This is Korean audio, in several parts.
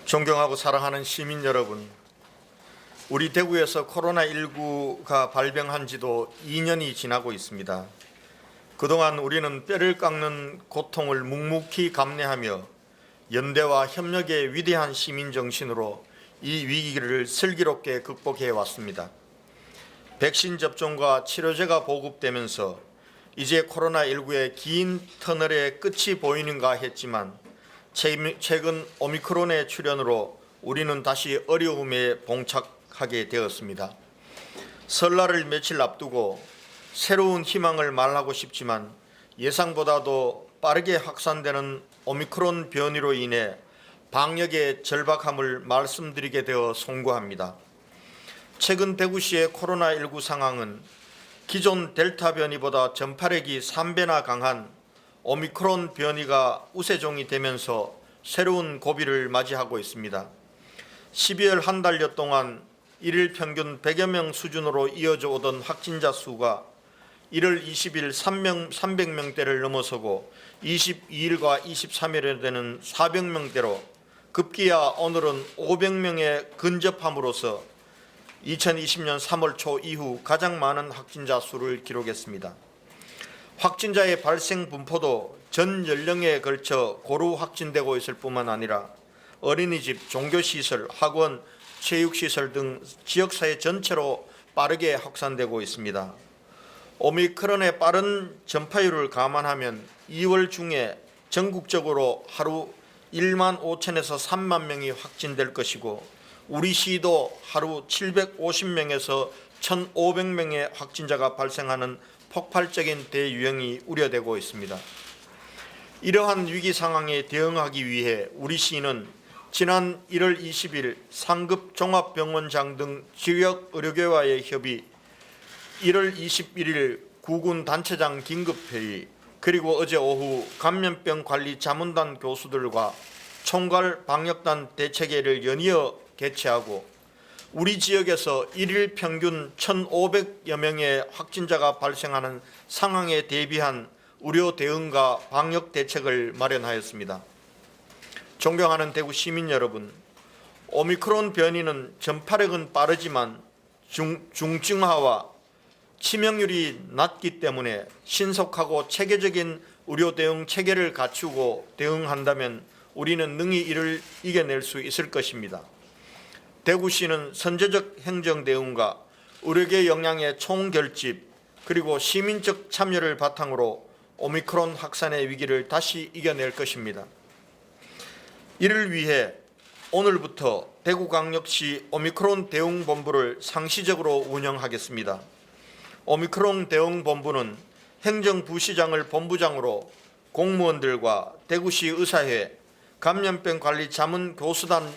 존경하고 사랑하는 시민 여러분, 우리 대구에서 코로나19가 발병한 지도 2년이 지나고 있습니다. 그동안 우리는 뼈를 깎는 고통을 묵묵히 감내하며 연대와 협력의 위대한 시민 정신으로 이 위기를 슬기롭게 극복해 왔습니다. 백신 접종과 치료제가 보급되면서 이제 코로나19의 긴 터널의 끝이 보이는가 했지만 최근 오미크론의 출현으로 우리는 다시 어려움에 봉착하게 되었습니다. 설날을 며칠 앞두고 새로운 희망을 말하고 싶지만 예상보다도 빠르게 확산되는 오미크론 변이로 인해 방역의 절박함을 말씀드리게 되어 송구합니다. 최근 대구시의 코로나19 상황은 기존 델타 변이보다 전파력이 3배나 강한 오미크론 변이가 우세종이 되면서 새로운 고비를 맞이하고 있습니다. 12월 한 달여 동안 일일 평균 100여 명 수준으로 이어져 오던 확진자 수가 1월 20일 300명대를 넘어서고 22일과 23일에 되는 400명대로 급기야 오늘은 500명에 근접함으로써 2020년 3월 초 이후 가장 많은 확진자 수를 기록했습니다. 확진자의 발생 분포도 전 연령에 걸쳐 고루 확진되고 있을 뿐만 아니라 어린이집, 종교시설, 학원, 체육시설 등 지역사회 전체로 빠르게 확산되고 있습니다. 오미크론의 빠른 전파율을 감안하면 2월 중에 전국적으로 하루 1만 5천에서 3만 명이 확진될 것이고 우리 시도 하루 750명에서 1,500명의 확진자가 발생하는 폭발적인 대유행이 우려되고 있습니다. 이러한 위기 상황에 대응하기 위해 우리 시는 지난 1월 20일 상급 종합병원장 등 지역 의료계와의 협의, 1월 21일 구군 단체장 긴급회의, 그리고 어제 오후 감염병 관리 자문단 교수들과 총괄 방역단 대책회의를 연이어 개최하고 우리 지역에서 일일 평균 1,500여 명의 확진자가 발생하는 상황에 대비한 의료 대응과 방역 대책을 마련하였습니다. 존경하는 대구 시민 여러분, 오미크론 변이는 전파력은 빠르지만 중증화와 치명률이 낮기 때문에 신속하고 체계적인 의료 대응 체계를 갖추고 대응한다면 우리는 능히 이를 이겨낼 수 있을 것입니다. 대구시는 선제적 행정 대응과 의료계 역량의 총결집 그리고 시민적 참여를 바탕으로 오미크론 확산의 위기를 다시 이겨낼 것입니다. 이를 위해 오늘부터 대구광역시 오미크론 대응본부를 상시적으로 운영하겠습니다. 오미크론 대응본부는 행정부시장을 본부장으로 공무원들과 대구시 의사회, 감염병관리 자문교수단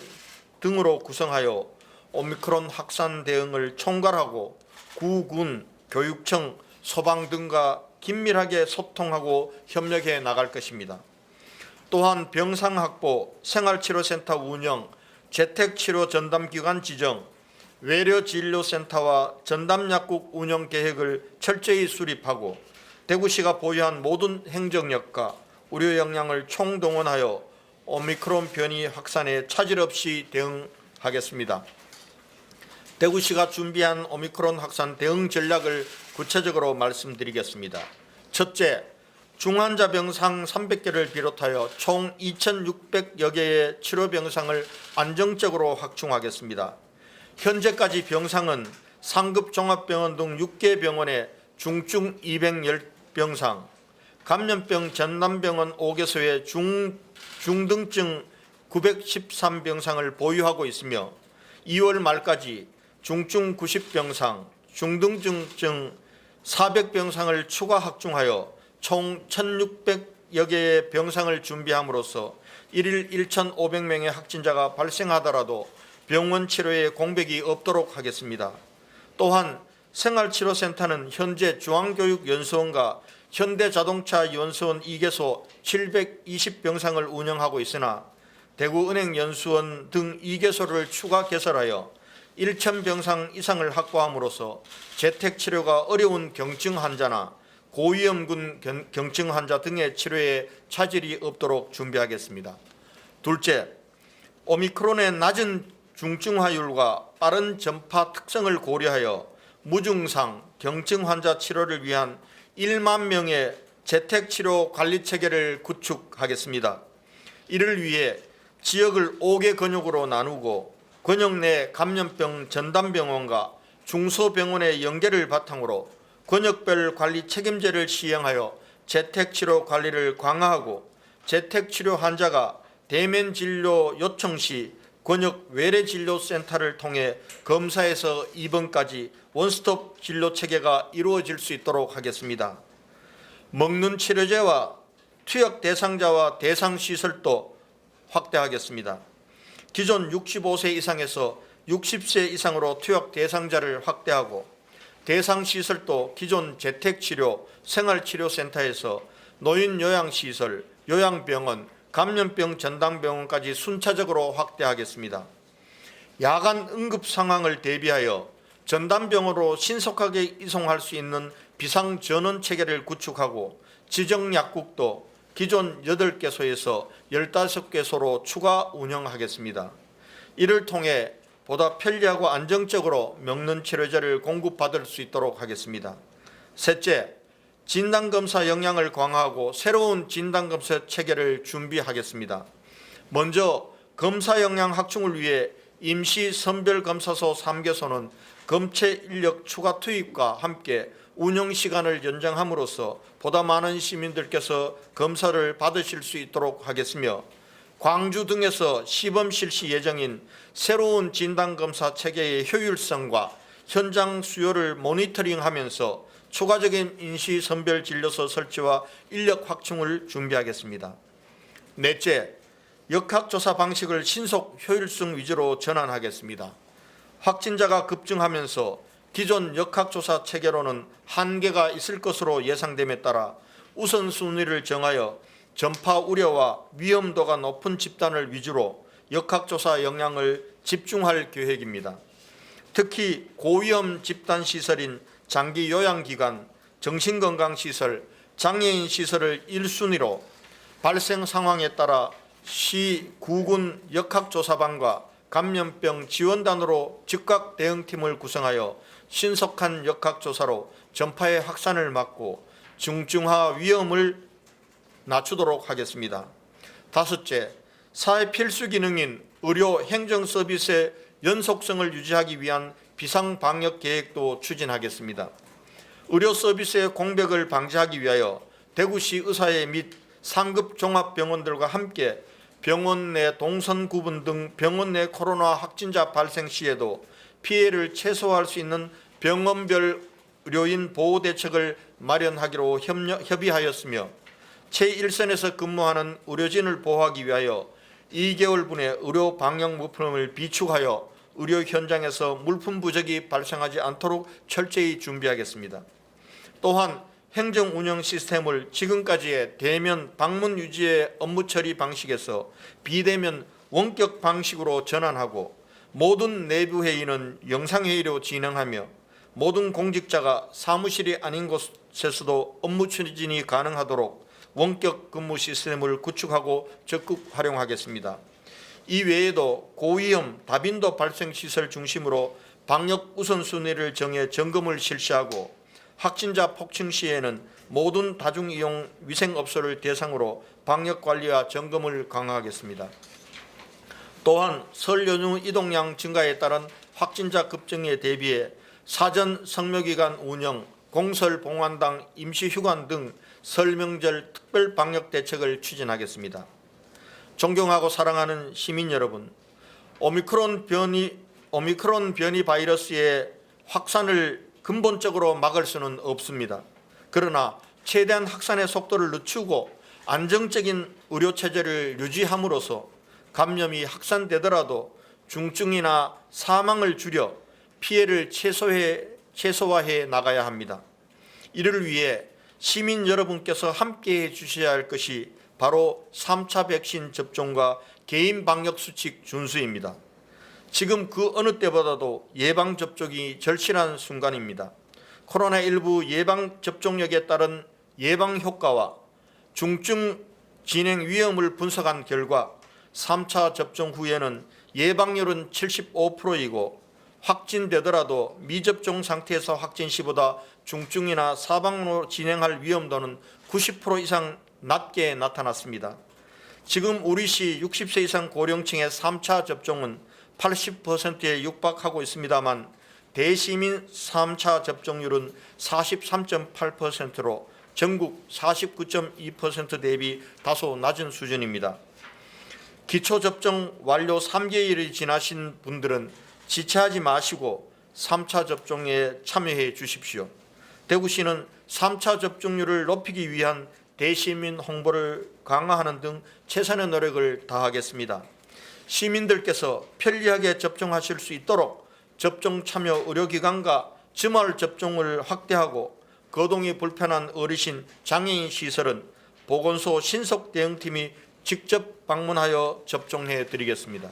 등으로 구성하여 오미크론 확산 대응을 총괄하고 구군, 교육청, 소방 등과 긴밀하게 소통하고 협력해 나갈 것입니다. 또한 병상 확보, 생활치료센터 운영, 재택치료 전담기관 지정, 외래진료센터와 전담약국 운영 계획을 철저히 수립하고 대구시가 보유한 모든 행정력과 의료 역량을 총동원하여 오미크론 변이 확산에 차질 없이 대응하겠습니다. 대구시가 준비한 오미크론 확산 대응 전략을 구체적으로 말씀드리겠습니다. 첫째, 중환자 병상 300개를 비롯하여 총 2,600여 개의 치료 병상을 안정적으로 확충하겠습니다. 현재까지 병상은 상급 종합병원 등 6개 병원에 중증 210병상, 감염병 전담병원 5개소에 중등증 913병상을 보유하고 있으며 2월 말까지 중증 90병상, 중등증 400병상을 추가 확충하여 총 1,600여 개의 병상을 준비함으로써 1일 1,500명의 확진자가 발생하더라도 병원 치료에 공백이 없도록 하겠습니다. 또한 생활치료센터는 현재 중앙교육연수원과 현대자동차연수원 2개소 720병상을 운영하고 있으나 대구은행연수원 등 2개소를 추가 개설하여 1,000병상 이상을 확보함으로써 재택치료가 어려운 경증 환자나 고위험군 경증 환자 등의 치료에 차질이 없도록 준비하겠습니다. 둘째, 오미크론의 낮은 중증화율과 빠른 전파 특성을 고려하여 무증상 경증 환자 치료를 위한 1만 명의 재택치료 관리체계를 구축하겠습니다. 이를 위해 지역을 5개 권역으로 나누고 권역 내 감염병 전담병원과 중소병원의 연계를 바탕으로 권역별 관리 책임제를 시행하여 재택치료 관리를 강화하고 재택치료 환자가 대면 진료 요청 시 권역 외래진료센터를 통해 검사에서 입원까지 원스톱 진료 체계가 이루어질 수 있도록 하겠습니다. 먹는 치료제와 투약 대상자와 대상 시설도 확대하겠습니다. 기존 65세 이상에서 60세 이상으로 투약 대상자를 확대하고 대상 시설도 기존 재택치료, 생활치료센터에서 노인요양시설, 요양병원, 감염병 전담병원까지 순차적으로 확대하겠습니다. 야간 응급 상황을 대비하여 전담병원으로 신속하게 이송할 수 있는 비상전원 체계를 구축하고 지정약국도 기존 8개소에서 15개소로 추가 운영하겠습니다. 이를 통해 보다 편리하고 안정적으로 먹는 치료제를 공급받을 수 있도록 하겠습니다. 셋째, 진단검사 역량을 강화하고 새로운 진단검사 체계를 준비하겠습니다. 먼저 검사 역량 확충을 위해 임시 선별검사소 3개소는 검체 인력 추가 투입과 함께 운영 시간을 연장함으로써 보다 많은 시민들께서 검사를 받으실 수 있도록 하겠으며 광주 등에서 시범 실시 예정인 새로운 진단검사 체계의 효율성과 현장 수요를 모니터링하면서 추가적인 임시선별진료소 설치와 인력 확충을 준비하겠습니다. 넷째, 역학조사 방식을 신속 효율성 위주로 전환하겠습니다. 확진자가 급증하면서 기존 역학조사 체계로는 한계가 있을 것으로 예상됨에 따라 우선순위를 정하여 전파 우려와 위험도가 높은 집단을 위주로 역학조사 역량을 집중할 계획입니다. 특히 고위험 집단시설인 장기요양기관, 정신건강시설, 장애인시설을 1순위로 발생 상황에 따라 시, 구군 역학조사반과 감염병 지원단으로 즉각 대응팀을 구성하여 신속한 역학조사로 전파의 확산을 막고 중증화 위험을 낮추도록 하겠습니다. 다섯째, 사회 필수 기능인 의료 행정 서비스의 연속성을 유지하기 위한 비상방역 계획도 추진하겠습니다. 의료 서비스의 공백을 방지하기 위하여 대구시 의사회 및 상급 종합병원들과 함께 병원 내 동선 구분 등 병원 내 코로나 확진자 발생 시에도 피해를 최소화할 수 있는 병원별 의료인 보호 대책을 마련하기로 협의하였으며 제1선에서 근무하는 의료진을 보호하기 위하여 2개월분의 의료 방역 물품을 비축하여 의료 현장에서 물품 부족이 발생하지 않도록 철저히 준비하겠습니다. 또한 행정 운영 시스템을 지금까지의 대면 방문 유지의 업무 처리 방식에서 비대면 원격 방식으로 전환하고 모든 내부 회의는 영상회의로 진행하며 모든 공직자가 사무실이 아닌 곳에서도 업무 추진이 가능하도록 원격 근무 시스템을 구축하고 적극 활용하겠습니다. 이 외에도 고위험 다빈도 발생 시설 중심으로 방역 우선순위를 정해 점검을 실시하고 확진자 폭증 시에는 모든 다중이용 위생업소를 대상으로 방역관리와 점검을 강화하겠습니다. 또한 설 연휴 이동량 증가에 따른 확진자 급증에 대비해 사전 성묘기간 운영, 공설 봉환당 임시휴관 등 설 명절 특별 방역 대책을 추진하겠습니다. 존경하고 사랑하는 시민 여러분, 오미크론 변이 바이러스의 확산을 근본적으로 막을 수는 없습니다. 그러나 최대한 확산의 속도를 늦추고 안정적인 의료체제를 유지함으로써 감염이 확산되더라도 중증이나 사망을 줄여 피해를 최소화해 나가야 합니다. 이를 위해 시민 여러분께서 함께해 주셔야 할 것이 바로 3차 백신 접종과 개인 방역 수칙 준수입니다. 지금 그 어느 때보다도 예방접종이 절실한 순간입니다. 코로나19 예방접종력에 따른 예방효과와 중증 진행 위험을 분석한 결과 3차 접종 후에는 예방률은 75%이고 확진되더라도 미접종 상태에서 확진 시보다 중증이나 사망으로 진행할 위험도는 90% 이상 낮게 나타났습니다. 지금 우리시 60세 이상 고령층의 3차 접종은 80%에 육박하고 있습니다만 대시민 3차 접종률은 43.8%로 전국 49.2% 대비 다소 낮은 수준입니다. 기초접종 완료 3개월이 지나신 분들은 지체하지 마시고 3차 접종에 참여해 주십시오. 대구시는 3차 접종률을 높이기 위한 대시민 홍보를 강화하는 등 최선의 노력을 다하겠습니다. 시민들께서 편리하게 접종하실 수 있도록 접종 참여 의료기관과 주말 접종을 확대하고 거동이 불편한 어르신, 장애인 시설은 보건소 신속 대응팀이 직접 방문하여 접종해 드리겠습니다.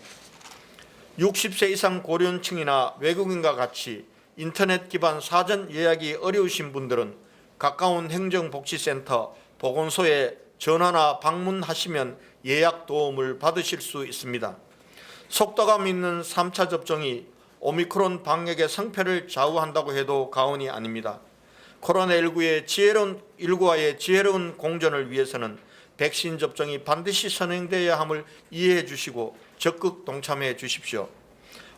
60세 이상 고령층이나 외국인과 같이 인터넷 기반 사전 예약이 어려우신 분들은 가까운 행정복지센터, 보건소에 전화나 방문하시면 예약 도움을 받으실 수 있습니다. 속도감 있는 3차 접종이 오미크론 방역의 성패를 좌우한다고 해도 과언이 아닙니다. 코로나19와의 지혜로운 공존을 위해서는 백신 접종이 반드시 선행되어야 함을 이해해 주시고 적극 동참해 주십시오.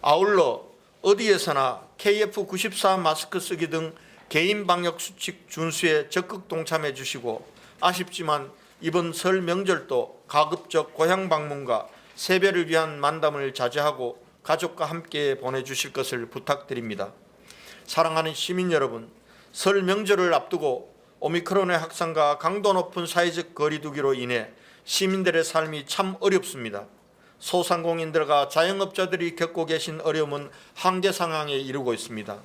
아울러 어디에서나 KF94 마스크 쓰기 등 개인 방역 수칙 준수에 적극 동참해 주시고 아쉽지만 이번 설 명절도 가급적 고향 방문과 세배를 위한 만담을 자제하고 가족과 함께 보내주실 것을 부탁드립니다. 사랑하는 시민 여러분, 설 명절을 앞두고 오미크론의 확산과 강도 높은 사회적 거리두기로 인해 시민들의 삶이 참 어렵습니다. 소상공인들과 자영업자들이 겪고 계신 어려움은 한계 상황에 이르고 있습니다.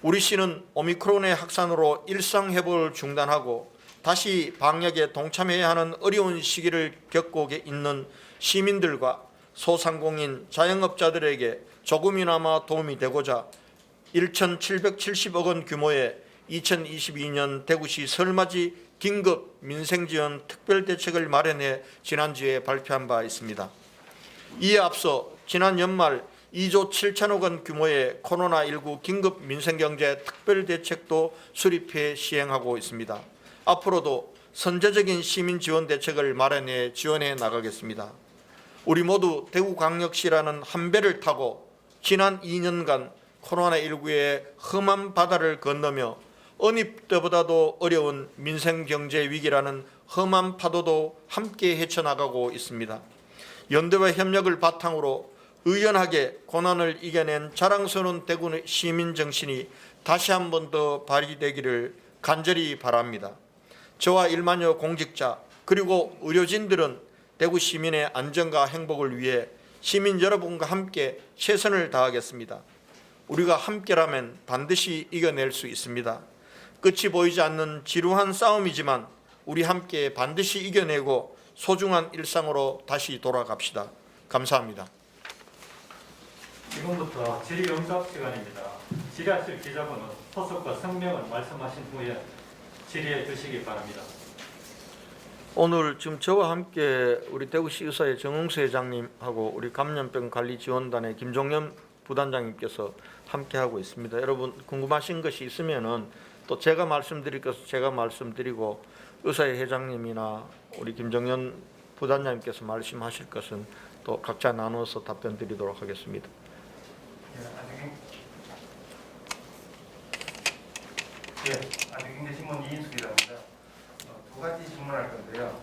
우리 시는 오미크론의 확산으로 일상 회복을 중단하고 다시 방역에 동참해야 하는 어려운 시기를 겪고 있는 시민들과 소상공인, 자영업자들에게 조금이나마 도움이 되고자 1,770억 원 규모의 2022년 대구시 설맞이 긴급 민생지원 특별대책을 마련해 지난주에 발표한 바 있습니다. 이에 앞서 지난 연말 2조 7천억 원 규모의 코로나19 긴급 민생경제 특별대책도 수립해 시행하고 있습니다. 앞으로도 선제적인 시민지원 대책을 마련해 지원해 나가겠습니다. 우리 모두 대구광역시라는 한 배를 타고 지난 2년간 코로나19의 험한 바다를 건너며 어느 때보다도 어려운 민생경제 위기라는 험한 파도도 함께 헤쳐나가고 있습니다. 연대와 협력을 바탕으로 의연하게 고난을 이겨낸 자랑스러운 대구 시민 정신이 다시 한 번 더 발휘되기를 간절히 바랍니다. 저와 1만여 공직자 그리고 의료진들은 대구 시민의 안전과 행복을 위해 시민 여러분과 함께 최선을 다하겠습니다. 우리가 함께라면 반드시 이겨낼 수 있습니다. 끝이 보이지 않는 지루한 싸움이지만 우리 함께 반드시 이겨내고 소중한 일상으로 다시 돌아갑시다. 감사합니다. 지금부터 질의응답 시간입니다. 질의하실 기자분은 소속과 성명을 말씀하신 후에 질의해 주시기 바랍니다. 오늘 지금 저와 함께 우리 대구시 의사의 정홍수 회장님하고 우리 감염병 관리 지원단의 김종현 부단장님께서 함께 하고 있습니다. 여러분 궁금하신 것이 있으면은 또 제가 말씀드릴 것은 제가 말씀드리고 의사의 회장님이나 우리 김종현 부단장님께서 말씀하실 것은 또 각자 나누어서 답변 드리도록 하겠습니다. 아직인대신문 이인숙이랍니다. 두 가지 질문할 건데요.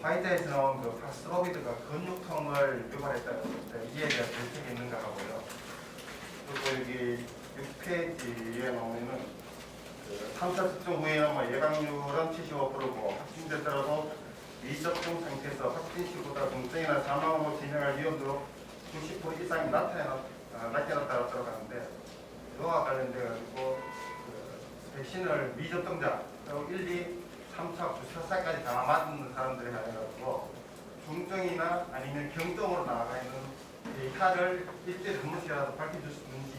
화이자에서 나온 박스로비드가 근육통을 유발했다는 이에 대한 대책이 있는가 하고요. 그리고 여기 6페이지에 나오면은 3차 접종 후에 예방률은 75%고 확진됐더라도 미접종 상태에서 확진 시보다 중증이나 사망으로 진행할 위험도 90% 이상이 낮게 나타났다고 하는데 그와 관련돼 가지고 백신을 미접종자 그리고 1, 2, 3차, 4차까지 다 맞는 사람들에 해가지고 중증이나 아니면 경증으로 나아가 있는 데이터를 일주일에 한 번씩이라도 밝혀줄 수 있는지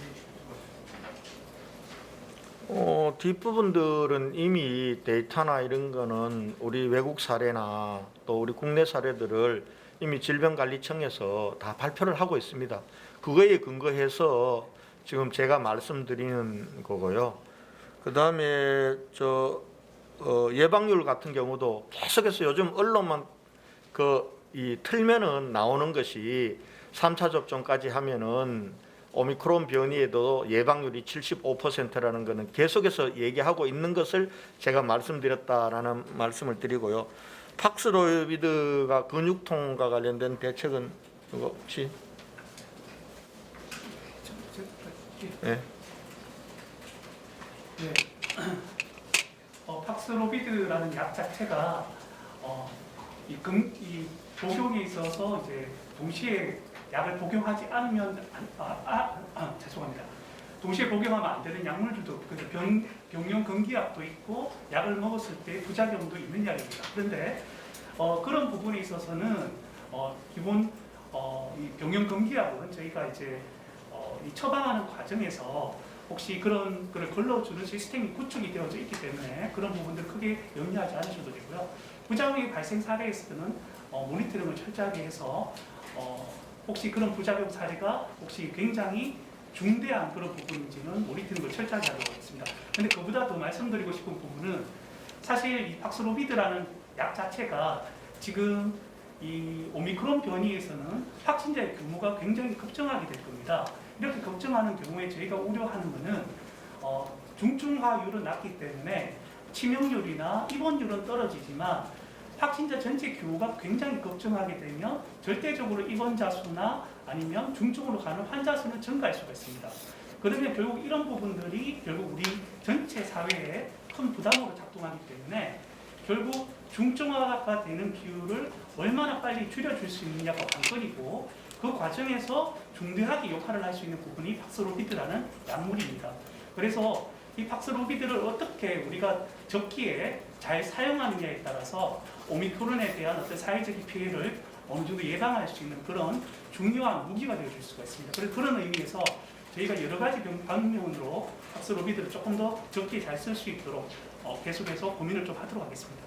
뒷부분들은 이미 데이터나 이런 거는 우리 외국 사례나 또 우리 국내 사례들을 이미 질병관리청에서 다 발표를 하고 있습니다. 그거에 근거해서 지금 제가 말씀드리는 거고요. 그 다음에 예방률 같은 경우도 계속해서 요즘 언론만 틀면은 나오는 것이 3차 접종까지 하면은 오미크론 변이에도 예방률이 75%라는 것은 계속해서 얘기하고 있는 것을 제가 말씀드렸다라는 말씀을 드리고요. 팍스로비드가 근육통과 관련된 대책은 혹시? 네. 네. 팍스로비드라는 약 자체가 이 복용에 있어서 이제 동시에 약을 복용하지 않으면 죄송합니다. 동시에 복용하면 안 되는 약물들도 그래서 병용 금기약도 있고 약을 먹었을 때 부작용도 있는 약입니다. 그런데 그런 부분에 있어서는 기본 이 병용 금기약은 저희가 이제 이 처방하는 과정에서 혹시 그런 거를 걸러주는 시스템이 구축이 되어져 있기 때문에 그런 부분들 크게 염려하지 않으셔도 되고요. 부작용이 발생 사례에서는 모니터링을 철저하게 해서 혹시 그런 부작용 사례가 혹시 굉장히 중대한 그런 부분인지는 모니터링을 철저하게 하도록 하겠습니다. 그런데 그보다 더 말씀드리고 싶은 부분은 사실 이 팍스로비드라는 약 자체가 지금 이 오미크론 변이에서는 확진자의 규모가 굉장히 급증하게 될 겁니다. 이렇게 걱정하는 경우에 저희가 우려하는 것은 중증화율은 낮기 때문에 치명률이나 입원율은 떨어지지만 확진자 전체 규모가 굉장히 급증하게 되면 절대적으로 입원자 수나 아니면 중증으로 가는 환자 수는 증가할 수가 있습니다. 그러면 결국 이런 부분들이 결국 우리 전체 사회에 큰 부담으로 작동하기 때문에 결국 중증화가 되는 비율을 얼마나 빨리 줄여줄 수 있느냐가 관건이고 그 과정에서 중대하게 역할을 할 수 있는 부분이 팍스로비드라는 약물입니다. 그래서 이 팍스로비드를 어떻게 우리가 적기에 잘 사용하느냐에 따라서 오미크론에 대한 어떤 사회적인 피해를 어느 정도 예방할 수 있는 그런 중요한 무기가 되어줄 수가 있습니다. 그래서 그런 의미에서 저희가 여러 가지 방면으로 팍스로비드를 조금 더 적기에 잘 쓸 수 있도록 계속해서 고민을 좀 하도록 하겠습니다.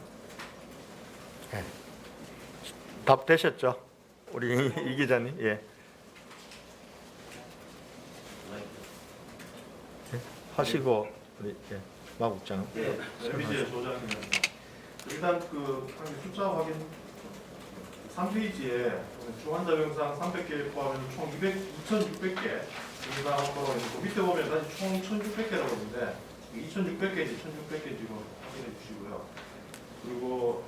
네. 답 되셨죠? 우리 이 기자님. 예. 하시고 우리 마 국장. 네, MBJ 조장입니다. 일단 한 숫자 확인. 3페이지에 중환자 병상 300개 포함해서 총 2,600개 병상 한번 밑에 보면 다시 총 1,600개라고 있는데 2,600개인지 1,600개 지금 확인해 주시고요. 그리고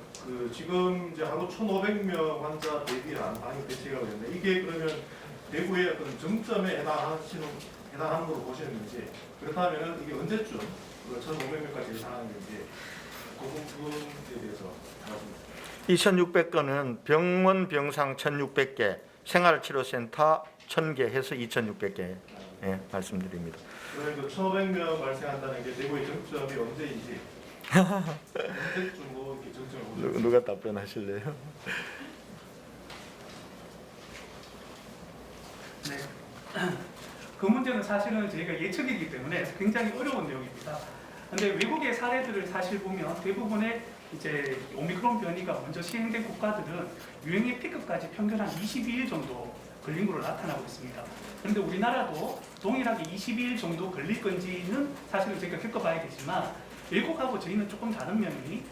지금 이제 하루 1,500명 환자 대비한 방역 대책이라고 있는데 이게 그러면 대구의 어떤 정점에 해당하는 걸로 보시는 건지 그렇다면 이게 언제쯤 1,500명까지 예상하는 건지 그 부분에 대해서 말씀드립니다. 2,600건은 병원 병상 1,600개, 생활치료센터 1,000개 해서 2,600개 말씀드립니다. 그러면 1,500명 발생한다는 게 대구의 정점이 언제인지 언제쯤 이렇게 정점을 보죠? 누가 답변하실래요? 네. 그 문제는 사실은 저희가 예측이기 때문에 굉장히 어려운 내용입니다. 근데 외국의 사례들을 사실 보면 대부분의 이제 오미크론 변이가 먼저 시행된 국가들은 유행의 피크까지 평균 한 22일 정도 걸린 걸로 나타나고 있습니다. 그런데 우리나라도 동일하게 22일 정도 걸릴 건지는 사실은 저희가 겪어봐야겠지만 외국하고 저희는 조금 다른 면이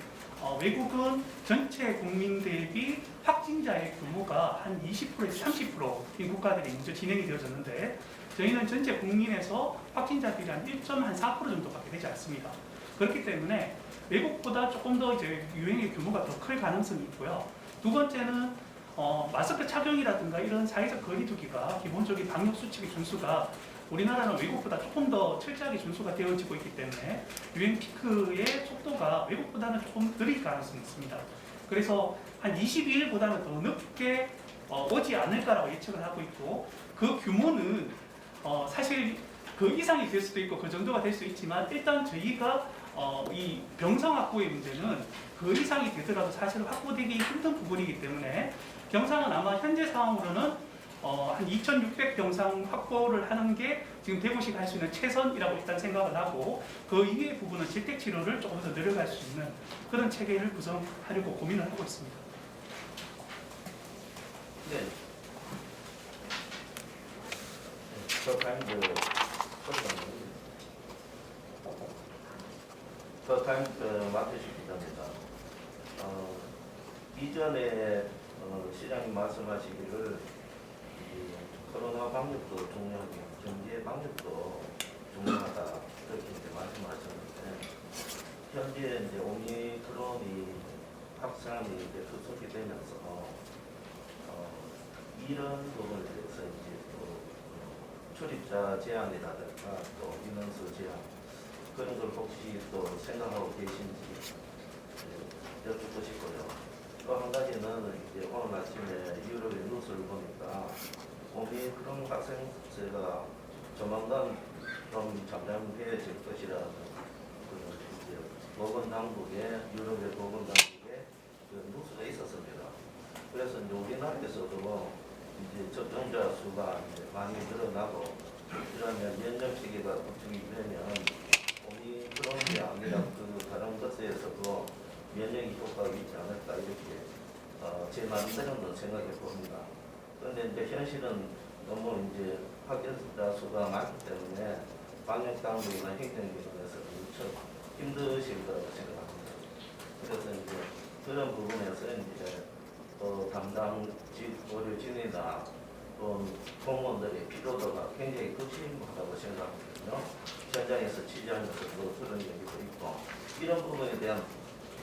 외국은 전체 국민 대비 확진자의 규모가 한 20%에서 30%인 국가들이 먼저 진행이 되어졌는데 저희는 전체 국민에서 확진자 비율이 한 1.4% 정도밖에 되지 않습니다. 그렇기 때문에 외국보다 조금 더 이제 유행의 규모가 더 클 가능성이 있고요. 두 번째는 마스크 착용이라든가 이런 사회적 거리두기가 기본적인 방역 수칙의 준수가 우리나라는 외국보다 조금 더 철저하게 준수가 되어지고 있기 때문에 유행 피크의 속도가 외국보다는 조금 느릴 가능성이 있습니다. 그래서 한 22일보다는 더 늦게 오지 않을까라고 예측을 하고 있고 그 규모는 사실 그 이상이 될 수도 있고 그 정도가 될 수 있지만 일단 저희가 이 병상 확보의 문제는 그 이상이 되더라도 사실 확보되기 힘든 부분이기 때문에 병상은 아마 현재 상황으로는 한 2,600 병상 확보를 하는 게 지금 대구시가 할 수 있는 최선이라고 일단 생각을 하고 그 이외의 부분은 질택 치료를 조금 더 늘려갈 수 있는 그런 체계를 구성하려고 고민을 하고 있습니다. 네. 더 타임즈 마태식 기자입니다. 이전에 시장님 말씀하시기를 이 코로나 방역도 중요하고 경제 방역도 중요하다 이렇게 이제 말씀하셨는데 현재 이제 오미크론이 확산이 이제 급속히 되면서 이런 부분에 대해서 이제 또 출입자 제한이라든가 또 인원수 제한 그런 걸 혹시 또 생각하고 계신지 여쭙고 싶고요. 또 한 가지는 이제 오늘 아침에 유럽의 뉴스를 보니까 오미크론 확산세가 조만간 좀 잠잠해질 것이라는 그런 이제 유럽의 보건당국에 그 뉴스가 있었습니다. 그래서 이제 우리나라에서도 이제 접종자 수가 이제 많이 늘어나고 그러면 면역 체계가 구축이 되면 오미크론이 아니라 그 다른 것에서도 면역이 효과가 있지 않을까 이렇게 제 마음대로는 생각해 봅니다. 그런데 이제 현실은 너무 이제 확진자 수가 많기 때문에 방역 당국이나 행정기관에서 무척 힘드실 거라고 생각합니다. 그래서 이제 그런 부분에서 이제 또 담당 의료진이나 또 공무원들의 피로도가 굉장히 극심하다고 생각하거든요. 현장에서 취재하면서 또 그런 얘기도 있고 이런 부분에 대한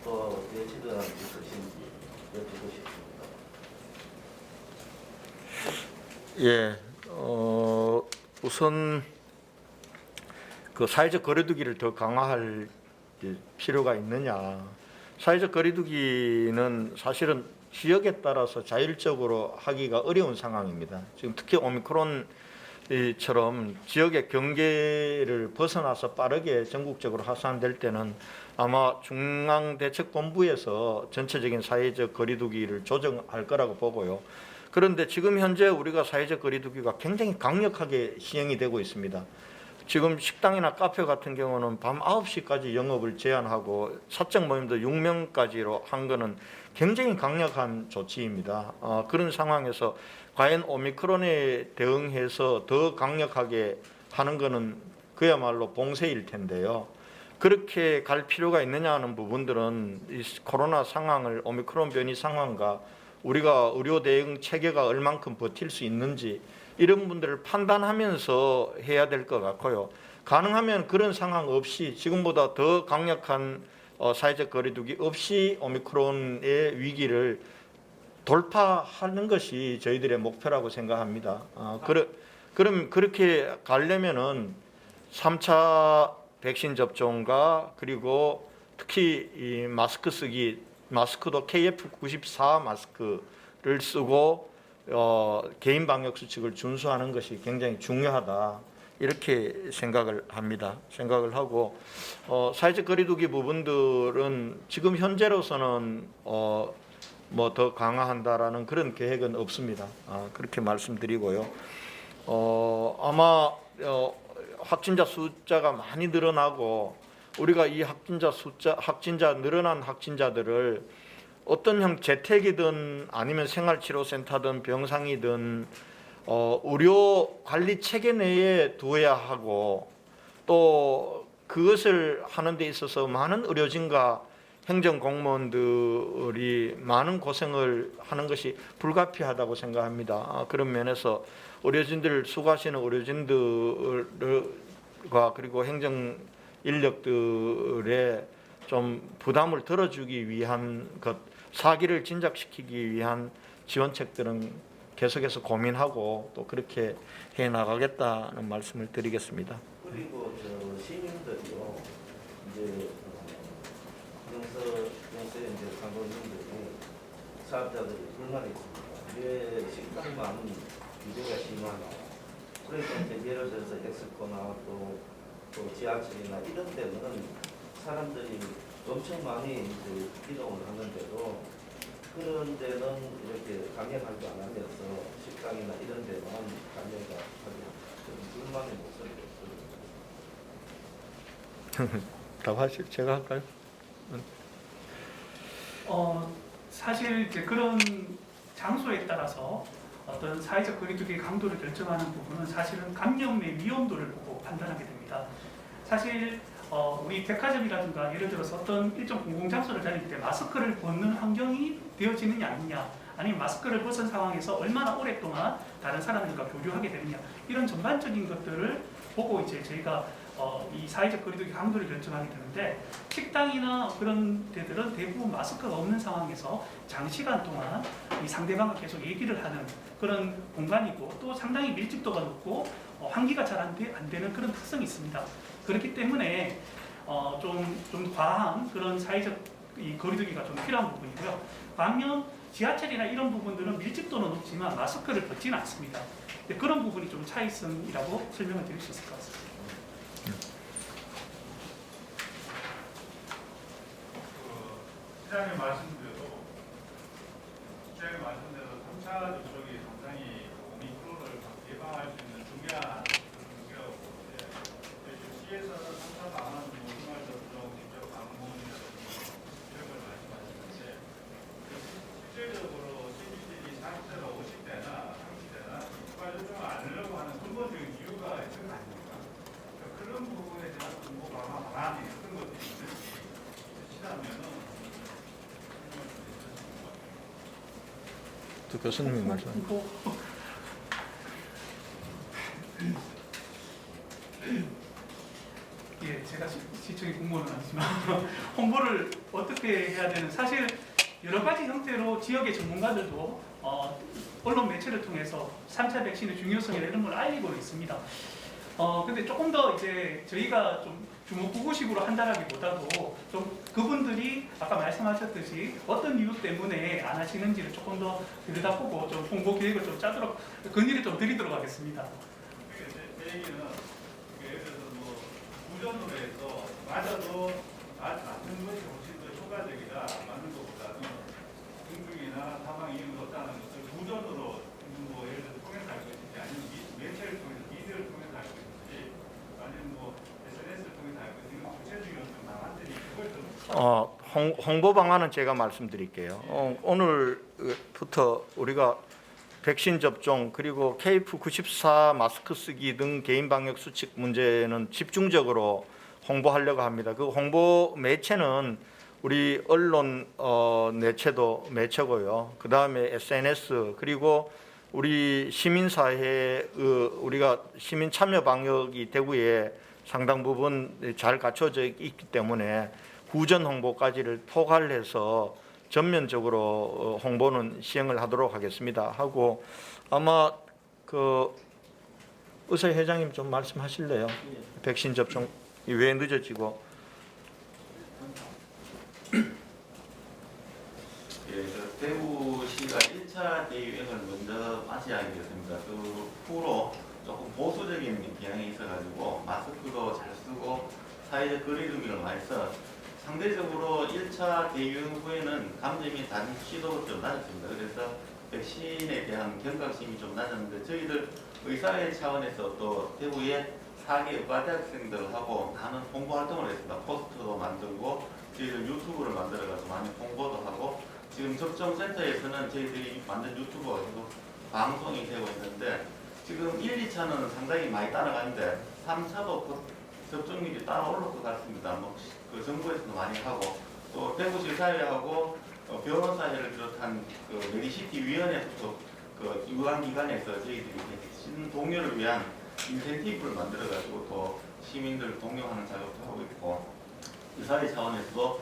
또 예측은 있으신지 여쭙고 싶습니다. 예, 우선 그 사회적 거리두기를 더 강화할 필요가 있느냐. 사회적 거리두기는 사실은 지역에 따라서 자율적으로 하기가 어려운 상황입니다. 지금 특히 오미크론처럼 지역의 경계를 벗어나서 빠르게 전국적으로 확산될 때는 아마 중앙대책본부에서 전체적인 사회적 거리두기를 조정할 거라고 보고요. 그런데 지금 현재 우리가 사회적 거리두기가 굉장히 강력하게 시행이 되고 있습니다. 지금 식당이나 카페 같은 경우는 밤 9시까지 영업을 제한하고 사적 모임도 6명까지로 한 거는 굉장히 강력한 조치입니다. 그런 상황에서 과연 오미크론에 대응해서 더 강력하게 하는 거는 그야말로 봉쇄일 텐데요. 그렇게 갈 필요가 있느냐 하는 부분들은 이 코로나 상황을 오미크론 변이 상황과 우리가 의료 대응 체계가 얼만큼 버틸 수 있는지 이런 분들을 판단하면서 해야 될 것 같고요. 가능하면 그런 상황 없이 지금보다 더 강력한 사회적 거리두기 없이 오미크론의 위기를 돌파하는 것이 저희들의 목표라고 생각합니다. 그럼 그렇게 가려면은 3차 백신 접종과 그리고 특히 이 마스크 쓰기, 마스크도 KF94 마스크를 쓰고 개인 방역 수칙을 준수하는 것이 굉장히 중요하다. 이렇게 생각을 합니다. 생각을 하고 사회적 거리두기 부분들은 지금 현재로서는 뭐 더 강화한다라는 그런 계획은 없습니다. 그렇게 말씀드리고요. 아마 확진자 숫자가 많이 늘어나고 우리가 이 늘어난 확진자들을 어떤 형 재택이든 아니면 생활치료센터든 병상이든 의료 관리 체계 내에 두어야 하고 또 그것을 하는 데 있어서 많은 의료진과 행정공무원들이 많은 고생을 하는 것이 불가피하다고 생각합니다. 그런 면에서 수고하시는 의료진들과 그리고 행정 인력들의 좀 부담을 덜어주기 위한 것, 사기를 진작시키기 위한 지원책들은 계속해서 고민하고 또 그렇게 해 나가겠다는 말씀을 드리겠습니다. 그리고 시민들이요 이제 영세 이제 상권님들이 사업자들이 불만이 있습니다. 왜 식당만 규제가 심하냐? 그러니까 이제 예를 들어서 엑스코나 또 지하철이나 이런 데는 사람들이 엄청 많이 이제 이동을 하는데도 그런 데는 이렇게 강력하게 안 하면서 식당이나 이런 데만 강력하게 하는 불만의 목소리가 답하실 제가 할까요? 사실 이제 그런 장소에 따라서 어떤 사회적 거리두기 강도를 결정하는 부분은 사실은 감염의 위험도를 보고 판단하게 됩니다. 사실 우리 백화점이라든가 예를 들어서 어떤 일정 공공장소를 다닐 때 마스크를 벗는 환경이 되어지느냐 아니냐, 아니면 마스크를 벗은 상황에서 얼마나 오랫동안 다른 사람들과 교류하게 되느냐, 이런 전반적인 것들을 보고 이제 저희가 이 사회적 거리두기 강도를 결정하게 되는데, 식당이나 그런 데들은 대부분 마스크가 없는 상황에서 장시간 동안 이 상대방과 계속 얘기를 하는 그런 공간이고, 또 상당히 밀집도가 높고 환기가 잘 안 되는 그런 특성이 있습니다. 그렇기 때문에 좀 과한 그런 사회적 이 거리두기가 좀 필요한 부분이고요. 반면 지하철이나 이런 부분들은 밀집도는 높지만 마스크를 벗지는 않습니다. 그런 부분이 좀 차이성이라고 설명을 드릴 수 있을 것 같습니다. 시장님 말씀대로 3차 접촉이 상당히 오미크론을 예방할 수 있는 중요한 그런 무기라고 보는데, 시에서는 3차 방안, 생활 접촉, 직접 방문이라든지 이런 걸 말씀하시는데, 실질적으로 시민들이 40대나 50대나 30대나 추가 접종을 안 하려고 하는 근본적인 이유가 있는 거 아닙니까? 그런 부분에 대한 정보 방안이 어떤 것들이 있는지 있으시다면은 또 교수님이 말씀. 예, 제가 시청의 공무원은 아니지만 홍보를 어떻게 해야 되는, 사실 여러 가지 형태로 지역의 전문가들도 언론 매체를 통해서 3차 백신의 중요성이나 이런 걸 알리고 있습니다. 근데 조금 더 이제 저희가 좀 주먹구구식으로 한다라기보다도 좀 그분들이 아까 말씀하셨듯이 어떤 이유 때문에 안 하시는지를 조금 더 들여다보고 좀 홍보 계획을 좀 짜도록 건의를 좀 드리도록 하겠습니다. 제 얘기는 예를 들어서 뭐 구전으로 해서 맞아도 맞는 것이 훨씬 더 효과적이다, 맞는 것보다는 중증이나 사망 이유가 없다는 것을 구전으로 뭐 예를 들어서 통해서 알고 있는지, 아니면 매체를 통해서 미디어를 통해서 알고 있는지, 아니면 뭐 SNS를 통해서 알고 있는지, 구체적인 어떤 방안들이 그걸 좀 홍보 방안은 제가 말씀드릴게요. 오늘부터 우리가 백신 접종 그리고 KF94 마스크 쓰기 등 개인 방역 수칙 문제는 집중적으로 홍보하려고 합니다. 그 홍보 매체는 우리 언론 매체고요. 그 다음에 SNS, 그리고 우리 시민사회, 우리가 시민 참여 방역이 대구에 상당 부분 잘 갖춰져 있기 때문에 구전 홍보까지를 포괄해서 전면적으로 홍보는 시행을 하도록 하겠습니다. 하고 아마 그 의사 회장님 좀 말씀하실래요? 백신 접종이 왜 늦어지고? 예, 대구시가 1차 대유행을 먼저 맞이하게 됐습니다. 그 후로 조금 보수적인 경향이 있어가지고 마스크도 잘 쓰고 사회적 거리두기를 많이 써 상대적으로 1차 대유행 후에는 감염이 다른 시도가 좀 낮았습니다. 그래서 백신에 대한 경각심이 좀 낮았는데 저희들 의사회 차원에서 또 대구의 4개 의과대학생들하고 많은 홍보 활동을 했습니다. 포스터도 만들고 저희들 유튜브를 만들어가지고 많이 홍보도 하고 지금 접종센터에서는 저희들이 만든 유튜브가 계속 방송이 되고 있는데 지금 1, 2차는 상당히 많이 따라가는데 3차도 접종률이 따라 올라올 것 같습니다. 그 정부에서도 많이 하고 또 대구시 사회하고 변호사회를 비롯한 그 메디시티 위원회도 그 유관기관에서 저희들이 신동료를 위한 인센티브를 만들어가지고 또 시민들 동요하는 작업도 하고 있고 의사회 차원에서도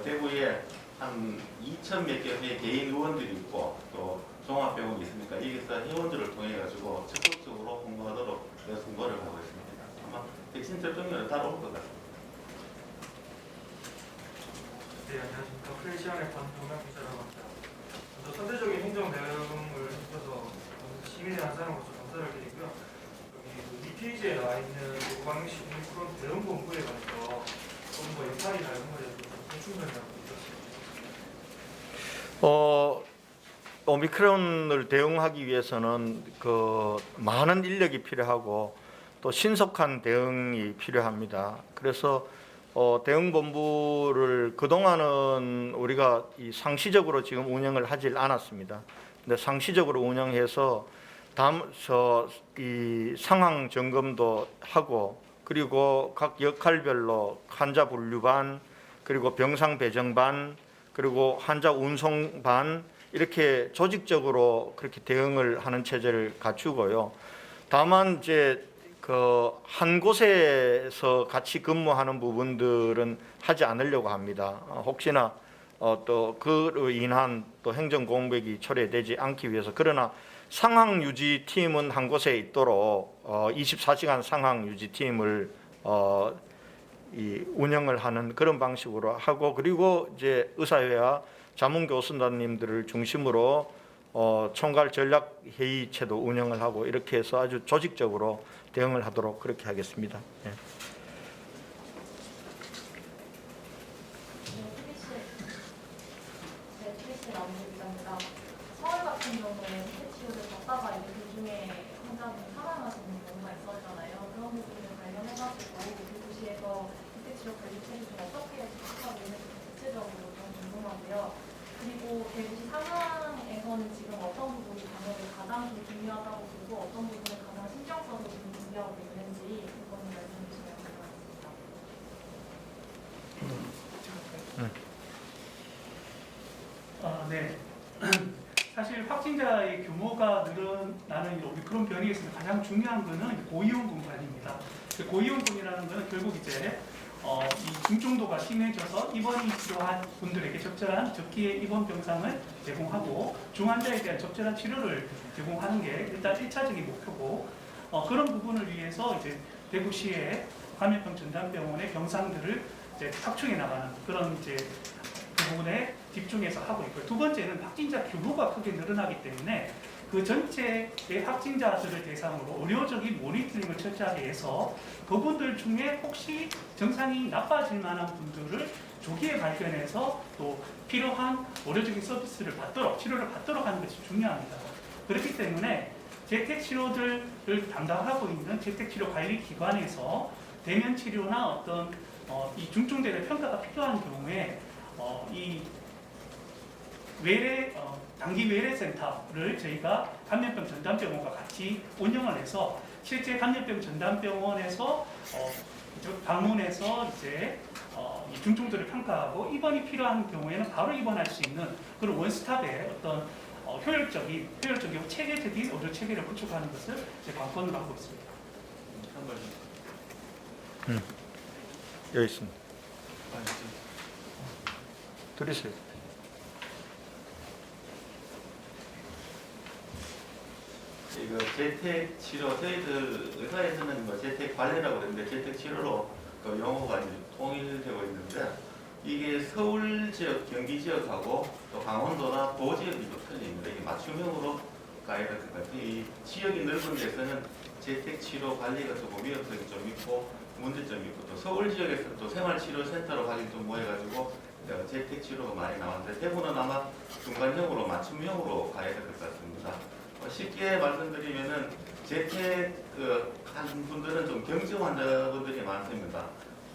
대구에 한 2,000 몇 개의 개인 의원들이 있고 또 종합병원이 있으니까 여기서 회원들을 통해 가지고 적극적으로 홍보하도록 홍보를 하고 있습니다. 아마 백신 접종률은 따라올 것 같습니다. 네, 안녕하십니까. 플레이시안의 권동남 기자라고 합니다. 먼저 선제적인 행정 대응을 해주셔서 시민의 한 사람으로서 감사를 드리고요. 여기 이 페이지에 나와 있는 방역시 오미크론 대응본부에 관해서 좀 더 역할이 다른 거에 대해서 충분하고 있었습니다. 오미크론을 대응하기 위해서는 그 많은 인력이 필요하고 또 신속한 대응이 필요합니다. 그래서 대응본부를 그동안은 우리가 이 상시적으로 지금 운영을 하질 않았습니다. 상시적으로 운영해서 이 상황 점검도 하고 그리고 각 역할별로 환자 분류반 그리고 병상 배정반 그리고 환자 운송반 이렇게 조직적으로 그렇게 대응을 하는 체제를 갖추고요. 다만 이제 그 한 곳에서 같이 근무하는 부분들은 하지 않으려고 합니다. 혹시나 또 그로 인한 또 행정 공백이 초래되지 않기 위해서. 그러나 상황 유지 팀은 한 곳에 있도록 24시간 상황 유지 팀을 운영을 하는 그런 방식으로 하고 그리고 이제 의사회와 자문교수단님들을 중심으로 총괄 전략회의체도 운영을 하고 이렇게 해서 아주 조직적으로 대응을 하도록 그렇게 하겠습니다. 예. TBC 나오는 기자입니다. 서울 같은 경우에 치료를 받다가 이제 그중에 환자분이 사망하시는 경우가 있었잖아요. 그런 부분을 관련해가지고 대구시에서 치료 관리 체계 좀 어떻게 지속하고 있는지 구체적으로 좀 궁금하고요. 그리고 대구시 상황에서는 지금 어떤 부분이 방역을 가장 중요하다고 보고 어떤 부분을 가장 신경 써서 지금 준비하고 있는지 그거는 말씀해 주시면 감사하겠습니다. 네. 사실 확진자의 규모가 늘어나는 이 오미크론 변이에서 가장 중요한 것은 고위험군 관리입니다. 고위험군이라는 것은 결국 이제 이 중증도가 심해져서 입원이 필요한 분들에게 적절한 적기에 입원 병상을 제공하고 중환자에 대한 적절한 치료를 제공하는 게 일단 1차적인 목표고 그런 부분을 위해서 이제 대구시의 감염병 전담병원의 병상들을 이제 확충해 나가는 그런 이제 그 부분에 집중해서 하고 있고요. 두 번째는 확진자 규모가 크게 늘어나기 때문에 그 전체의 확진자들을 대상으로 의료적인 모니터링을 철저하게 해서 그분들 중에 혹시 증상이 나빠질 만한 분들을 조기에 발견해서 또 필요한 의료적인 서비스를 받도록 치료를 받도록 하는 것이 중요합니다. 그렇기 때문에 재택치료들을 담당하고 있는 재택치료관리기관에서 대면치료나 어떤 이 중증들의 평가가 필요한 경우에 이 단기 외래센터를 저희가 감염병 전담병원과 같이 운영을 해서 실제 감염병 전담병원에서 방문해서 이제 이 중증도를 평가하고 입원이 필요한 경우에는 바로 입원할 수 있는 그런 원스톱의 어떤 효율적이고 체계적인 의료 체계를 구축하는 것을 이제 관건으로 하고 있습니다. 여기 있습니다. 들으세요. 이거 재택 치료 저희들 의사에서는 뭐 재택 관리라고 그러는데 재택 치료로 그 용어가 이제 통일되고 있는데 이게 서울 지역, 경기 지역하고 또 강원도나 도지역이 좀 틀립니다. 이게 맞춤형으로 가야 될 것 같아요. 이 지역이 넓은 데서는 재택 치료 관리가 조금 위험성이 좀 있고 문제점이 있고 또 서울 지역에서는 또 생활치료센터로 가긴 좀 모여가지고 재택 치료가 많이 나왔는데 대부분은 아마 중간형으로 맞춤형으로 가야 될 것 같습니다. 쉽게 말씀드리면은 재택 한 분들은 좀 경증 환자분들이 많습니다.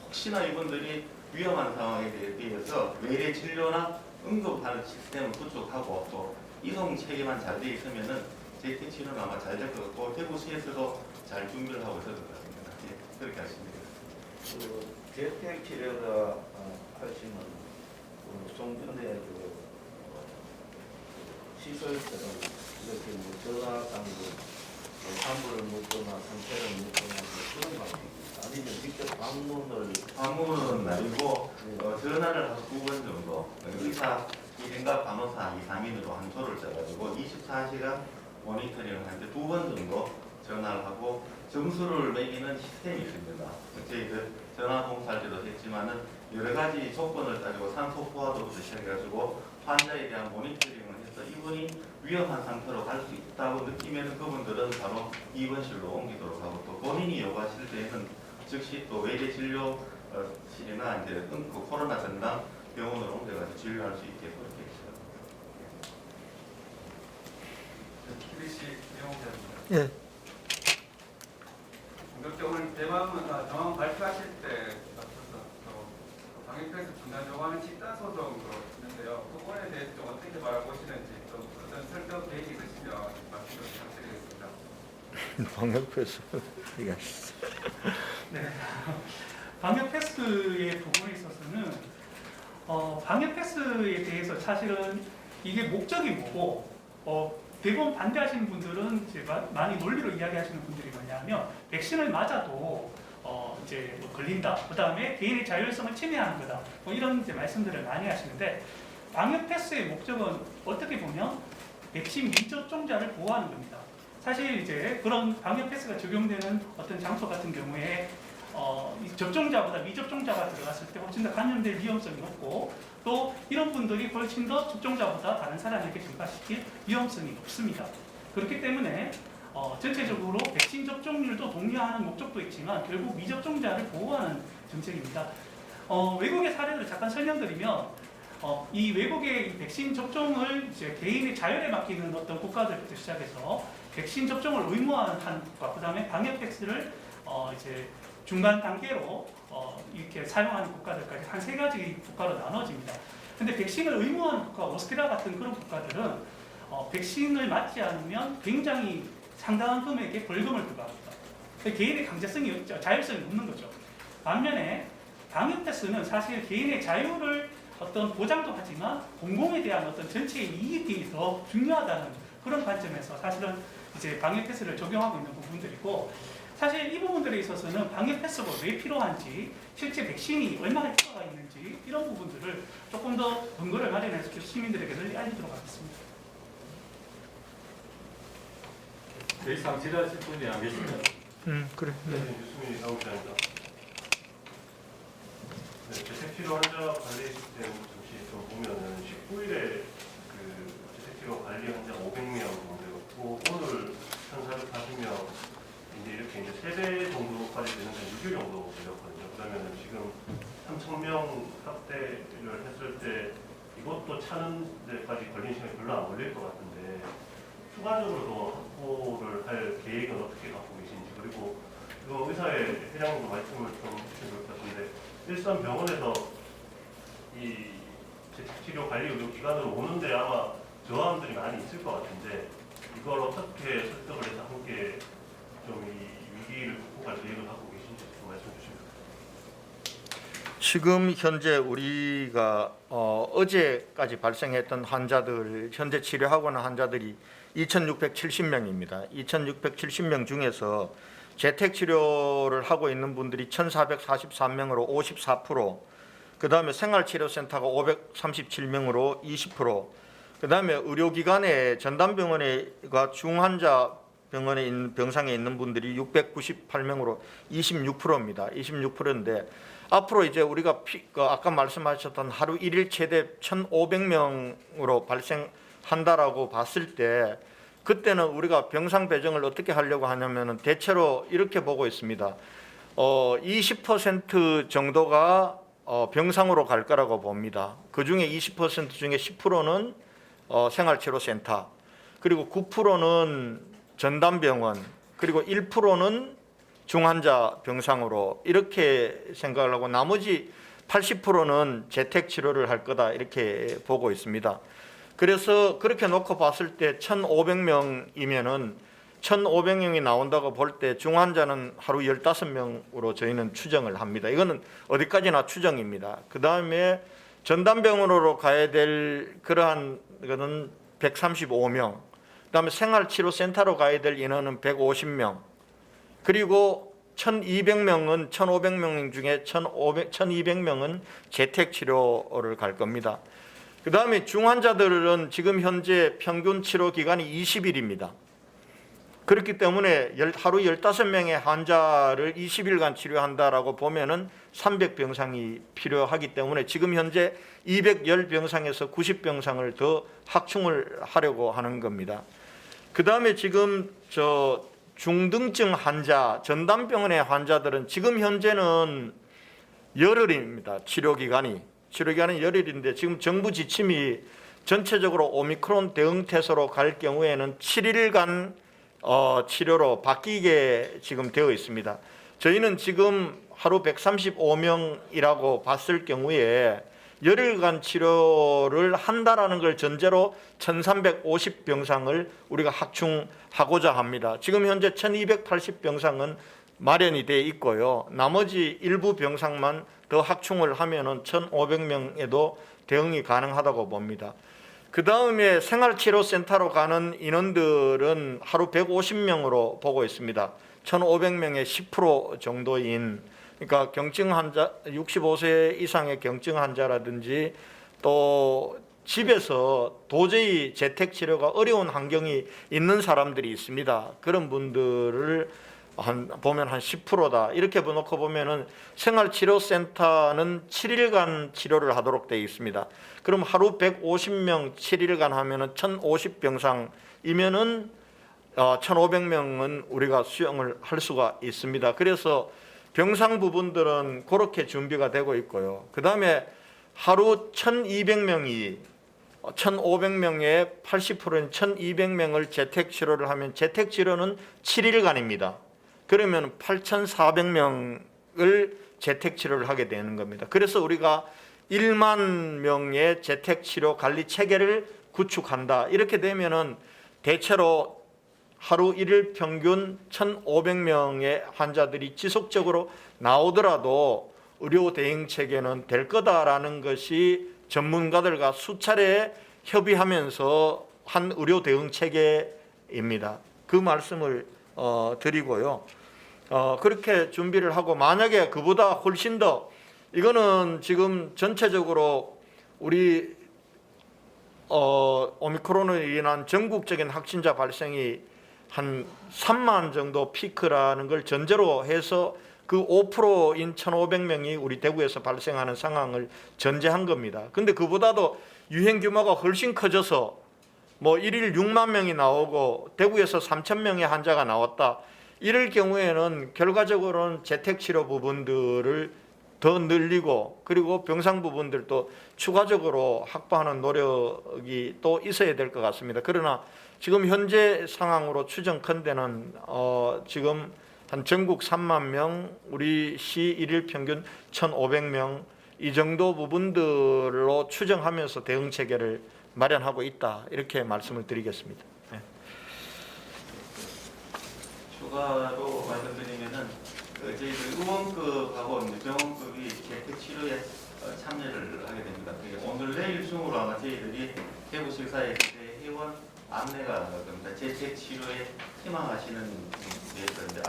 혹시나 이분들이 위험한 상황에 대해서 외래 진료나 응급하는 시스템을 구축하고 또 이송 체계만 잘 돼 있으면은 재택 치료는 아마 잘 될 것 같고 대구시에서도 잘 준비를 하고 있을 것 같습니다. 예, 그렇게 하시면 되겠습니다. 재택 치료가 하시는 종전의 시설처럼 이렇게 뭐 전화 당구, 환부를 묻거나 상태를 묻거나 그런 방식입니다. 아니면 직접 방문은 아니고 전화를 한 9번 정도 의사 1인과 간호사 2, 3인으로 한 조를 짜가지고 24시간 모니터링을 하는데 2번 정도 전화를 하고 점수를 매기는 시스템이 있습니다. 저희들 전화 봉사할 때도 했지만은 여러 가지 조건을 따지고 산소 포화도부터 시작해가지고 환자에 대한 모니터링을 해서 이분이 위험한 상태로 갈 수 있다고 느끼면 그분들은 바로 입원실로 옮기도록 하고 또 본인이 요구하실 때에는 즉시 또 외래 진료실이나 이제 코로나 전담 병원으로 옮겨가서 진료할 수 있게 그렇게 했습니다. TBC 이용자입니다. 예. 오늘 대망 발표하실 때 방역패스 중단 요구하는 집단 소송도 있는데요. 그거에 대해서 좀 어떻게 바라보시는지 좀 어떤 설득 부탁드리겠습니다. 방역패스 이게 네. 방역 패스의 부분에 있어서는 방역 패스에 대해서 사실은 이게 목적이 뭐고 대부분 반대하시는 분들은 이제 많이 논리로 이야기하시는 분들이 뭐냐면 백신을 맞아도 이제 뭐 걸린다. 그다음에 개인의 자율성을 침해하는 거다. 뭐 이런 이제 말씀들을 많이 하시는데 방역 패스의 목적은 어떻게 보면 백신 미접종자를 보호하는 겁니다. 사실 이제 그런 방역 패스가 적용되는 어떤 장소 같은 경우에 이 접종자보다 미접종자가 들어갔을 때 훨씬 더 감염될 위험성이 높고 또 이런 분들이 훨씬 더 접종자보다 다른 사람에게 전파시킬 위험성이 높습니다. 그렇기 때문에 전체적으로 백신 접종률도 독려하는 목적도 있지만 결국 미접종자를 보호하는 정책입니다. 외국의 사례를 잠깐 설명드리면 이 외국의 백신 접종을 이제 개인의 자율에 맡기는 어떤 국가들부터 시작해서 백신 접종을 의무화한 국가, 그다음에 방역 패스를 이제 중간 단계로 이렇게 사용하는 국가들까지 한 3가지 국가로 나눠집니다. 근데 백신을 의무화한 국가, 오스트리아 같은 그런 국가들은 백신을 맞지 않으면 굉장히 상당한 금액의 벌금을 부과합니다. 개인의 강제성이, 자율성이 없는 거죠. 반면에 방역 패스는 사실 개인의 자유를 어떤 보장도 하지만 공공에 대한 어떤 전체의 이익이 더 중요하다는 그런 관점에서 사실은 이제 방역 패스를 적용하고 있는 부분들이고, 사실 이 부분들에 있어서는 방역 패스가 왜 필요한지, 실제 백신이 얼마나 효과가 있는지 이런 부분들을 조금 더 근거를 마련해서 시민들에게 널리 알리도록 하겠습니다. 더 이상 질의하실 분이 안 계시면 그래. 유승민 사무장입니다. 네, 재택치료 환자 관리 시스템 잠시 좀 보면은 19일에 그 재택치료 관리 환자 500명 정도였고 오늘 1,440명 이제 이렇게 이제 3배 정도까지 되는데 6일 정도 걸렸거든요. 그러면은 지금 3,000명 확대를 했을 때 이것도 차는 데까지 걸린 시간이 별로 안 걸릴 것 같은데 추가적으로도 확보를 할 계획은 어떻게 갖고 계신지, 그리고 그 의사의 회장님도 말씀을 좀 해주실 것 같은데 일선 병원에서 이 재택치료 관리 의료기관으로 오는데 아마 저항들이 많이 있을 것 같은데 이걸 어떻게 설득을 해서 함께 좀 이 위기를 극복할 계획을 갖고 계신지 좀 말씀 주시면. 지금 현재 우리가 어제까지 발생했던 환자들, 현재 치료하고 있는 환자들이 2,670명입니다. 2,670명 중에서 재택치료를 하고 있는 분들이 1,443명으로 54%, 그 다음에 생활치료센터가 537명으로 20%, 그 다음에 의료기관에 전담병원과 중환자 병원에 있는 병상에 있는 분들이 698명으로 26%입니다. 26%인데 앞으로 이제 우리가 아까 말씀하셨던 하루 1일 최대 1,500명으로 발생한다라고 봤을 때 그때는 우리가 병상 배정을 어떻게 하려고 하냐면은 대체로 이렇게 보고 있습니다. 20% 정도가 병상으로 갈 거라고 봅니다. 그 중에 20% 중에 10%는 생활치료센터, 그리고 9%는 전담병원, 그리고 1%는 중환자 병상으로 이렇게 생각을 하고 나머지 80%는 재택치료를 할 거다 이렇게 보고 있습니다. 그래서 그렇게 놓고 봤을 때 1,500명이면은 1,500명이 나온다고 볼 때 중환자는 하루 15명으로 저희는 추정을 합니다. 이거는 어디까지나 추정입니다. 그 다음에 전담병원으로 가야 될 그러한 거는 135명, 그 다음에 생활치료센터로 가야 될 인원은 150명, 그리고 1,200명은 1,500명 중에 1,200명은 재택치료를 갈 겁니다. 그 다음에 중환자들은 지금 현재 평균 치료 기간이 20일입니다. 그렇기 때문에 하루 15명의 환자를 20일간 치료한다라고 보면은 300병상이 필요하기 때문에 지금 현재 210병상에서 90병상을 더 확충을 하려고 하는 겁니다. 그 다음에 지금 중등증 환자, 전담병원의 환자들은 지금 현재는 열흘입니다. 치료기간이 열흘인데 지금 정부 지침이 전체적으로 오미크론 대응 태세로 갈 경우에는 7일간 치료로 바뀌게 지금 되어 있습니다. 저희는 지금 하루 135명이라고 봤을 경우에 열흘간 치료를 한다라는 걸 전제로 1350병상을 우리가 확충하고자 합니다. 지금 현재 1280병상은 마련이 되어 있고요. 나머지 일부 병상만 더 확충을 하면은 1500명에도 대응이 가능하다고 봅니다. 그 다음에 생활치료센터로 가는 인원들은 하루 150명으로 보고 있습니다. 1500명의 10% 정도인, 그러니까 경증 환자, 65세 이상의 경증 환자라든지 또 집에서 도저히 재택 치료가 어려운 환경이 있는 사람들이 있습니다. 그런 분들을 보면 한 10%다. 이렇게 놓고 보면은 생활치료센터는 7일간 치료를 하도록 되어 있습니다. 그럼 하루 150명 7일간 하면은 1050병상이면은 1500명은 우리가 수용을 할 수가 있습니다. 그래서 병상 부분들은 그렇게 준비가 되고 있고요. 그 다음에 하루 1200명이 1500명의 80%인 1200명을 재택치료를 하면 재택치료는 7일간입니다. 그러면 8400명을 재택치료를 하게 되는 겁니다. 그래서 우리가 1만 명의 재택치료 관리 체계를 구축한다. 이렇게 되면은 대체로 하루 1일 평균 1500명의 환자들이 지속적으로 나오더라도 의료 대응 체계는 될 거다라는 것이 전문가들과 수차례 협의하면서 한 의료 대응 체계입니다. 그 말씀을 드리고요. 그렇게 준비를 하고, 만약에 그보다 훨씬 더, 이거는 지금 전체적으로 우리 오미크론으로 인한 전국적인 확진자 발생이 한 3만 정도 피크라는 걸 전제로 해서 그 5%인 1500명이 우리 대구에서 발생하는 상황을 전제한 겁니다. 근데 그보다도 유행 규모가 훨씬 커져서 뭐 1일 6만 명이 나오고 대구에서 3,000명의 환자가 나왔다. 이럴 경우에는 결과적으로는 재택치료 부분들을 더 늘리고, 그리고 병상 부분들도 추가적으로 확보하는 노력이 또 있어야 될 것 같습니다. 그러나 지금 현재 상황으로 추정컨대는 지금 한 전국 3만 명, 우리 시 1일 평균 1,500명 이 정도 부분들로 추정하면서 대응 체계를 마련하고 있다. 이렇게 말씀을 드리겠습니다. 네. 추가로 말씀드리면은 저희들 의원급하고 병원급이 재택치료에 참여를 하게 됩니다. 오늘 내일 중으로 아마 저희들이 대구시사에 회원 안내가 나갈 겁니다. 재택치료에 희망하시는 데서 이제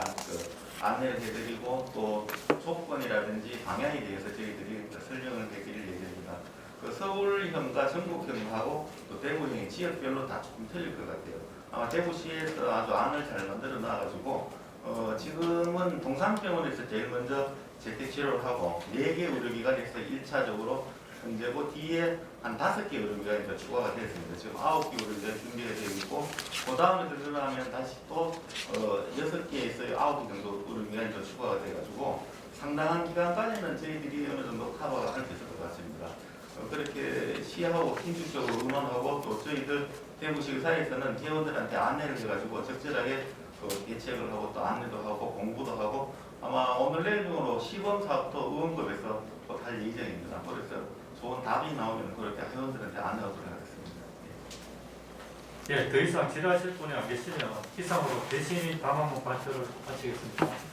안내를 해드리고, 또 조건이라든지 방향에 대해서 저희들이 설명을 해드릴 예정입니다. 서울형과 전국형하고 또 대구형이 지역별로 다 조금 틀릴 것 같아요. 아마 대구시에서 아주 안을 잘 만들어 놔가지고 지금은 동산병원에서 제일 먼저 재택치료를 하고 4개 의료기관에서 1차적으로 현재고, 뒤에 한 5개 의료기관이 더 추가가 되었습니다. 지금 9개 의료기관이 준비가 되어 있고, 그 다음에 들어가면 다시 또 6개에서 9개 정도 의료기관이 더 추가가 돼가지고 상당한 기간까지는 저희들이 어느 정도 커버가 할 수 있을 것 같습니다. 그렇게 시하고 긴축적으로 의논하고, 또 저희들 대구시의사에서는 회원들한테 안내를 해가지고 적절하게 대책을 하고 또 안내도 하고 공부도 하고, 아마 오늘 내일 중으로 시범사부터 의원급에서 할 예정입니다. 그래서 좋은 답이 나오면 그렇게 회원들한테 안내하도록 하겠습니다. 예, 더 이상 질의하실 분이 안 계시면 이상으로 대신 담화문 발표를 마치겠습니다.